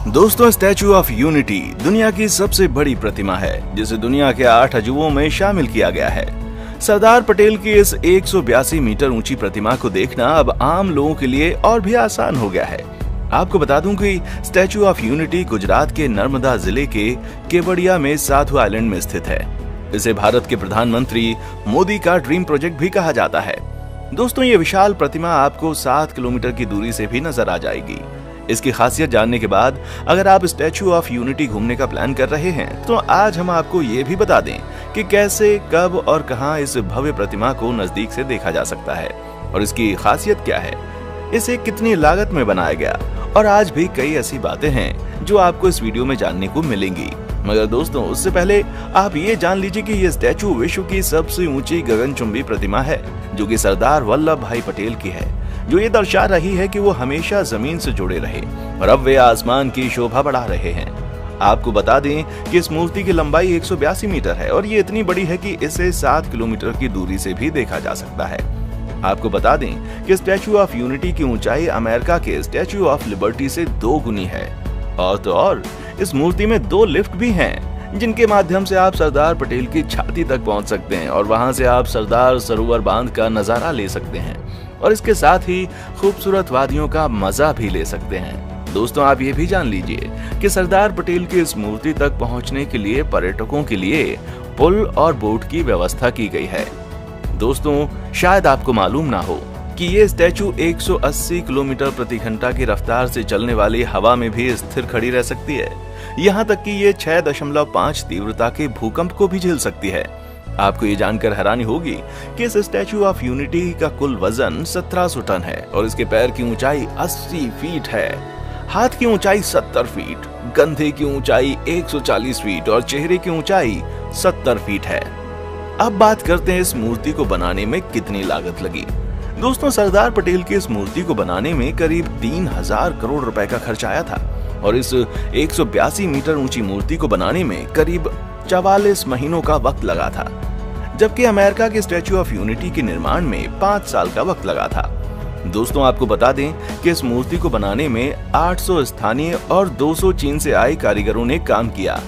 दोस्तों, statue of unity दुनिया की सबसे बड़ी प्रतिमा है जिसे दुनिया के 8 अजूबों में शामिल किया गया है। सरदार पटेल की इस 182 मीटर ऊंची प्रतिमा को देखना अब आम लोगों के लिए और भी आसान हो गया है। आपको बता दूं कि स्टैचू ऑफ यूनिटी गुजरात के नर्मदा जिले के केवड़िया में साधु आइलैंड में स्थित है। इसे भारत के प्रधानमंत्री मोदी का ड्रीम प्रोजेक्ट भी कहा जाता है। दोस्तों, ये विशाल प्रतिमा आपको 7 किलोमीटर की दूरी से भी नजर आ जाएगी। इसकी खासियत जानने के बाद अगर आप स्टैचू ऑफ यूनिटी घूमने का प्लान कर रहे हैं तो आज हम आपको ये भी बता दें कि कैसे, कब और कहां इस भव्य प्रतिमा को नजदीक से देखा जा सकता है और इसकी खासियत क्या है, इसे कितनी लागत में बनाया गया, और आज भी कई ऐसी बातें हैं जो आपको इस वीडियो में जानने को मिलेंगी। मगर दोस्तों, उससे पहले आप ये जान लीजिए कि ये स्टैचू विश्व की सबसे ऊंची गगनचुंबी प्रतिमा है जो कि सरदार वल्लभ भाई पटेल की है, जो ये दर्शा रही है कि वो हमेशा जमीन से जुड़े रहे और अब वे आसमान की शोभा बढ़ा रहे हैं। आपको बता दें कि इस मूर्ति की लंबाई 182 मीटर है और ये इतनी बड़ी है कि इसे 7 किलोमीटर की दूरी से भी देखा जा सकता है। आपको बता दें कि स्टैचू ऑफ यूनिटी की ऊंचाई अमेरिका के स्टैचू ऑफ लिबर्टी से 2 गुनी है। और तो और इस मूर्ति में 2 लिफ्ट भी हैं जिनके माध्यम से आप सरदार पटेल की छाती तक पहुंच सकते हैं और वहां से आप सरदार सरोवर बांध का नजारा ले सकते हैं और इसके साथ ही खूबसूरत वादियों का मजा भी ले सकते हैं। दोस्तों, आप ये भी जान लीजिए कि सरदार पटेल की इस मूर्ति तक पहुंचने के लिए पर्यटकों के लिए पुल और बोट की व्यवस्था की गई है। दोस्तों, शायद आपको मालूम ना हो कि ये स्टैचू 180 किलोमीटर प्रति घंटा की रफ्तार से चलने वाली हवा में भी स्थिर खड़ी रह सकती है। यहाँ तक कि ये 6.5 तीव्रता के भूकंप को भी झेल सकती है। आपको ये जानकर हैरानी होगी कि इस स्टैचू ऑफ यूनिटी का कुल वजन 1700 टन है और इसके पैर की ऊंचाई 80 फीट है, हाथ की ऊंचाई 70 फीट, कंधे की ऊंचाई 140 फीट और चेहरे की ऊंचाई 70 फीट है। अब बात करते हैं इस मूर्ति को बनाने में कितनी लागत लगी। दोस्तों, सरदार पटेल की इस मूर्ति को बनाने में करीब 3000 करोड़ रुपए का खर्च आया था और इस 182 मीटर ऊंची मूर्ति को बनाने में करीब 44 महीनों का वक्त लगा था, जबकि अमेरिका के स्टैचू ऑफ यूनिटी के निर्माण में 5 साल का वक्त लगा था। दोस्तों, आपको बता दें कि इस मूर्ति को बनाने में 800 स्थानीय और 200 चीन से आए कारीगरों ने काम किया।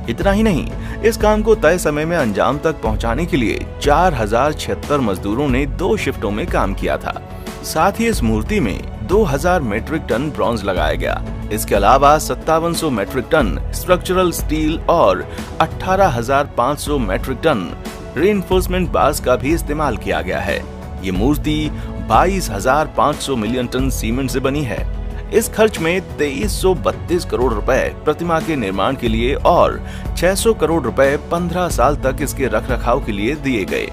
इतना ही नहीं, इस काम को तय समय में अंजाम तक पहुंचाने के लिए 4076 मजदूरों ने 2 शिफ्टों में काम किया था। साथ ही इस मूर्ति में 2000 मीट्रिक टन ब्रॉन्ज लगाया गया। इसके अलावा 5700 मीट्रिक टन स्ट्रक्चरल स्टील और 18500 मीट्रिक टन रीइंफोर्समेंट बार्स का भी इस्तेमाल किया गया है। ये मूर्ति 22,500 मिलियन टन सीमेंट से बनी है। इस खर्च में 2332 करोड़ रुपए प्रतिमा के निर्माण के लिए और 600 करोड़ रुपए 15 साल तक इसके रखरखाव के लिए दिए गए।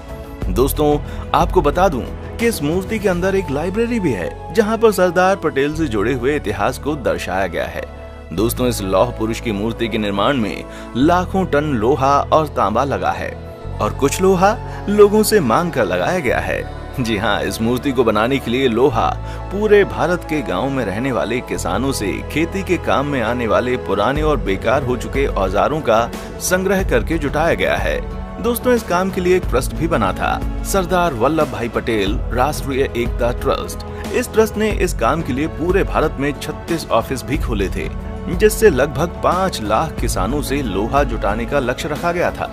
दोस्तों, आपको बता दूं कि इस मूर्ति के अंदर एक लाइब्रेरी भी है जहां पर सरदार पटेल से जुड़े हुए इतिहास को दर्शाया गया है। दोस्तों, इस लौह पुरुष की मूर्ति के निर्माण में लाखों टन लोहा और तांबा लगा है और कुछ लोहा लोगों से मांग कर लगाया गया है। जी हाँ, इस मूर्ति को बनाने के लिए लोहा पूरे भारत के गांव में रहने वाले किसानों से खेती के काम में आने वाले पुराने और बेकार हो चुके औजारों का संग्रह करके जुटाया गया है। दोस्तों, इस काम के लिए एक ट्रस्ट भी बना था, सरदार वल्लभ भाई पटेल राष्ट्रीय एकता ट्रस्ट। इस ट्रस्ट ने इस काम के लिए पूरे भारत में 36 ऑफिस भी खोले थे, जिससे लगभग 5 लाख किसानों से लोहा जुटाने का लक्ष्य रखा गया था।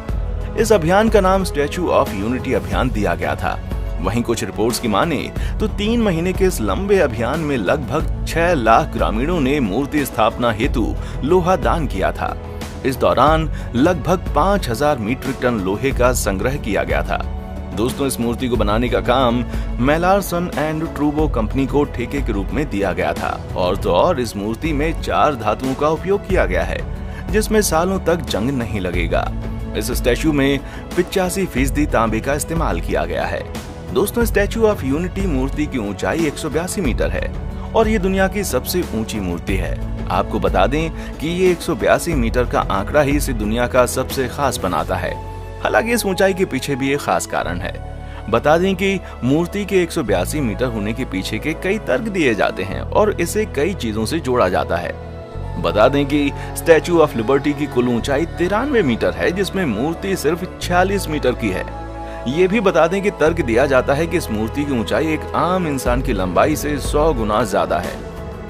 इस अभियान का नाम स्टैचू ऑफ यूनिटी अभियान दिया गया था। वहीं कुछ रिपोर्ट्स की माने तो 3 महीने के इस लंबे अभियान में लगभग 6 लाख ग्रामीणों ने मूर्ति स्थापना हेतु लोहा दान किया था। इस दौरान लगभग 5000 मीट्रिक टन लोहे का संग्रह किया गया था। दोस्तों, इस मूर्ति को बनाने का काम मेलारसन एंड ट्रूबो कंपनी को ठेके के रूप में दिया गया था और तो और इस मूर्ति में 4 धातुओं का उपयोग किया गया है जिसमें सालों तक जंग नहीं लगेगा। इस स्टैचू में 85% तांबे का इस्तेमाल किया गया है। दोस्तों, स्टैचू ऑफ यूनिटी मूर्ति की ऊंचाई 182 मीटर है और ये दुनिया की सबसे ऊंची मूर्ति है। आपको बता दें कि ये 182 मीटर का आंकड़ा ही इसे दुनिया का सबसे खास बनाता है। हालांकि इस ऊंचाई के पीछे भी एक खास कारण है। बता दें कि मूर्ति के 182 मीटर होने के पीछे के कई तर्क दिए जाते हैं और इसे कई चीजों से जोड़ा जाता है। बता दें कि स्टैचू ऑफ लिबर्टी की कुल ऊंचाई 93 मीटर है, जिसमें मूर्ति सिर्फ 46 मीटर की है। ये भी बता दें कि तर्क दिया जाता है कि इस मूर्ति की ऊंचाई एक आम इंसान की लंबाई से 100 गुना ज्यादा है।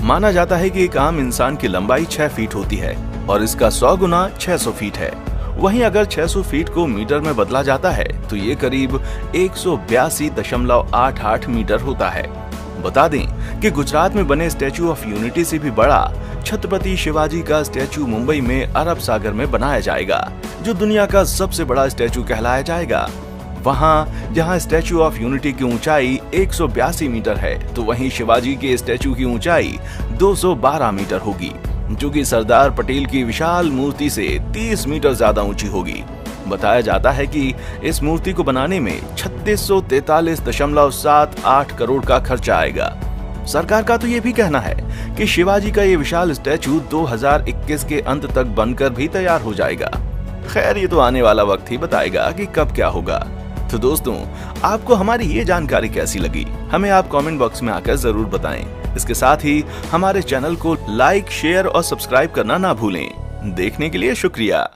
माना जाता है कि एक आम इंसान की लंबाई 6 फीट होती है और इसका 100 गुना 600 फीट है। वहीं अगर 600 फीट को मीटर में बदला जाता है तो ये करीब 182.88 मीटर होता है। बता दें कि गुजरात में बने स्टैचू ऑफ यूनिटी से भी बड़ा छत्रपति शिवाजी का स्टैचू मुंबई में अरब सागर में बनाया जाएगा, जो दुनिया का सबसे बड़ा स्टैचू कहलाया जाएगा। वहां जहां स्टैचू ऑफ यूनिटी की ऊंचाई 182 मीटर है, तो वहीं शिवाजी के स्टैचू की ऊंचाई 212 मीटर होगी, जो कि सरदार पटेल की विशाल मूर्ति से 30 मीटर ज्यादा ऊंची होगी। बताया जाता है कि इस मूर्ति को बनाने में 3643.78 करोड़ का खर्चा आएगा। सरकार का तो ये भी कहना है कि शिवाजी का ये विशाल स्टैचू 2021 के अंत तक बनकर भी तैयार हो जाएगा। खैर, ये तो आने वाला वक्त ही बताएगा कि कब क्या होगा। तो दोस्तों, आपको हमारी ये जानकारी कैसी लगी, हमें आप कमेंट बॉक्स में आकर जरूर बताएं। इसके साथ ही हमारे चैनल को लाइक, शेयर और सब्सक्राइब करना ना भूलें। देखने के लिए शुक्रिया।